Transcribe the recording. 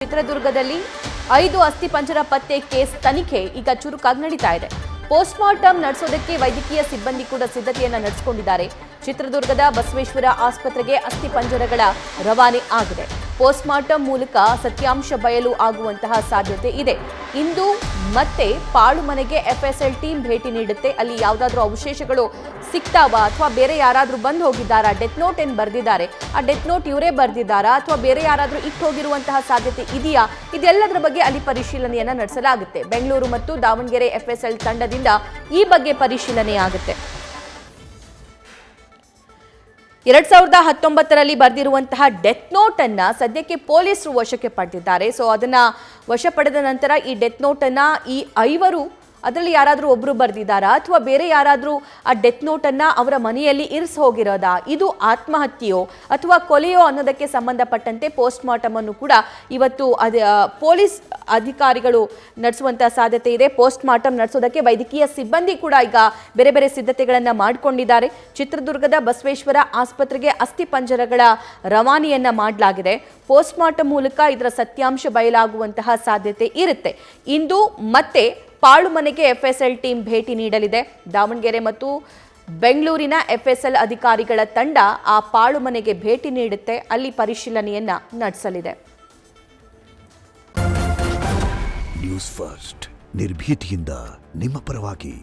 ಚಿತ್ರದುರ್ಗದಲ್ಲಿ 5 ಅಸ್ಥಿಪಂಜರ ಪತ್ತೆ ಕೇಸ್ ತನಿಖೆ ಈಗ ಚುರುಕಾಗಿ ನಡೀತಾ ಇದೆ. ಪೋಸ್ಟ್ ಮಾರ್ಟಮ್ ನಡೆಸೋದಕ್ಕೆ ವೈದ್ಯಕೀಯ ಸಿಬ್ಬಂದಿ ಕೂಡ ಸಿದ್ಧತೆಯನ್ನ ನಡೆಸಿಕೊಂಡಿದ್ದಾರೆ. ಚಿತ್ರದುರ್ಗದ ಬಸವೇಶ್ವರ ಆಸ್ಪತ್ರೆಗೆ ಅಸ್ಥಿಪಂಜರಗಳ ರವಾನೆ ಆಗಿದೆ. ಪೋಸ್ಟ್ ಮಾರ್ಟಮ್ ಮೂಲಕ ಸತ್ಯಾಂಶ ಬಯಲು ಆಗುವಂತಹ ಸಾಧ್ಯತೆ ಇದೆ. ಇಂದು ಮತ್ತೆ ಪಾಳು ಮನೆಗೆ ಎಫ್ಎಸ್ಎಲ್ ಟೀಮ್ ಭೇಟಿ ನೀಡುತ್ತೆ. ಅಲ್ಲಿ ಯಾವುದಾದ್ರೂ ಅವಶೇಷಗಳು ಸಿಗ್ತಾವಾ ಅಥವಾ ಬೇರೆ ಯಾರಾದ್ರೂ ಬಂದು ಹೋಗಿದ್ದಾರಾ, ಡೆತ್ ನೋಟ್ ಏನು ಬರೆದಿದ್ದಾರೆ, ಆ ಡೆತ್ ನೋಟ್ ಇವರೇ ಬರೆದಿದ್ದಾರಾ ಅಥವಾ ಬೇರೆ ಯಾರಾದ್ರೂ ಇಟ್ಟು ಹೋಗಿರುವಂತಹ ಸಾಧ್ಯತೆ ಇದೆಯಾ, ಇದೆಲ್ಲದರ ಬಗ್ಗೆ ಅಲ್ಲಿ ಪರಿಶೀಲನೆಯನ್ನ ನಡೆಸಲಾಗುತ್ತೆ. ಬೆಂಗಳೂರು ಮತ್ತು ದಾವಣಗೆರೆ ಎಫ್ಎಸ್ಎಲ್ ತಂಡದಿಂದ ಈ ಬಗ್ಗೆ ಪರಿಶೀಲನೆ ಆಗುತ್ತೆ. 2019ರಲ್ಲಿ ಬರೆದಿರುವಂತಹ ಡೆತ್ ನೋಟ್ ಅನ್ನ ಸದ್ಯಕ್ಕೆ ಪೊಲೀಸರು ವಶಕ್ಕೆ ಪಡೆದಿದ್ದಾರೆ. ಸೊ ಅದನ್ನ ವಶ ಪಡೆದ ನಂತರ ಈ ಡೆತ್ ನೋಟ್ ಅನ್ನ ಈ 5 ಅದರಲ್ಲಿ ಯಾರಾದರೂ ಒಬ್ರು ಬರೆದಿದ್ದಾರಾ ಅಥವಾ ಬೇರೆ ಯಾರಾದರೂ ಆ ಡೆತ್ ನೋಟ್ ಅನ್ನ ಅವರ ಮನೆಯಲ್ಲಿ ಇರಿಸಿ ಹೋಗಿರೋದಾ, ಇದು ಆತ್ಮಹತ್ಯೆಯೋ ಅಥವಾ ಕೊಲೆಯೋ ಅನ್ನೋದಕ್ಕೆ ಸಂಬಂಧಪಟ್ಟಂತೆ ಪೋಸ್ಟ್ ಮಾರ್ಟಮ್ ಅನ್ನು ಕೂಡ ಇವತ್ತು ಪೊಲೀಸ್ ಅಧಿಕಾರಿಗಳು ನಡೆಸುವಂತಹ ಸಾಧ್ಯತೆ ಇದೆ. ಪೋಸ್ಟ್ ಮಾರ್ಟಮ್ ನಡೆಸೋದಕ್ಕೆ ವೈದ್ಯಕೀಯ ಸಿಬ್ಬಂದಿ ಕೂಡ ಈಗ ಬೇರೆ ಬೇರೆ ಸಿದ್ಧತೆಗಳನ್ನ ಮಾಡಿಕೊಂಡಿದ್ದಾರೆ. ಚಿತ್ರದುರ್ಗದ ಬಸವೇಶ್ವರ ಆಸ್ಪತ್ರೆಗೆ ಅಸ್ಥಿಪಂಜರಗಳ ರವಾನೆಯನ್ನ ಮಾಡಲಾಗಿದೆ. ಪೋಸ್ಟ್ ಮಾರ್ಟಮ್ ಮೂಲಕ ಇದರ ಸತ್ಯಾಂಶ ಬಯಲಾಗುವಂತಹ ಸಾಧ್ಯತೆ ಇರುತ್ತೆ. ಇಂದು ಮತ್ತೆ ಪಾಳು ಮನೆಗೆ ಎಫ್ಎಸ್ಎಲ್ ಟೀಮ್ ಭೇಟಿ ನೀಡಲಿದೆ. ದಾವಣಗೆರೆ ಮತ್ತು ಬೆಂಗಳೂರಿನ ಎಫ್ಎಸ್ಎಲ್ ಅಧಿಕಾರಿಗಳ ತಂಡ ಆ ಪಾಳು ಮನೆಗೆ ಭೇಟಿ ನೀಡುತ್ತೆ. ಅಲ್ಲಿ ಪರಿಶೀಲನೆಯನ್ನ ನಡೆಸಲಿದೆ. ನ್ಯೂಸ್ ಫಸ್ಟ್ ನಿರ್ಭೀತಿಯಿಂದ ನಿಮ್ಮ ಪರವಾಗಿ.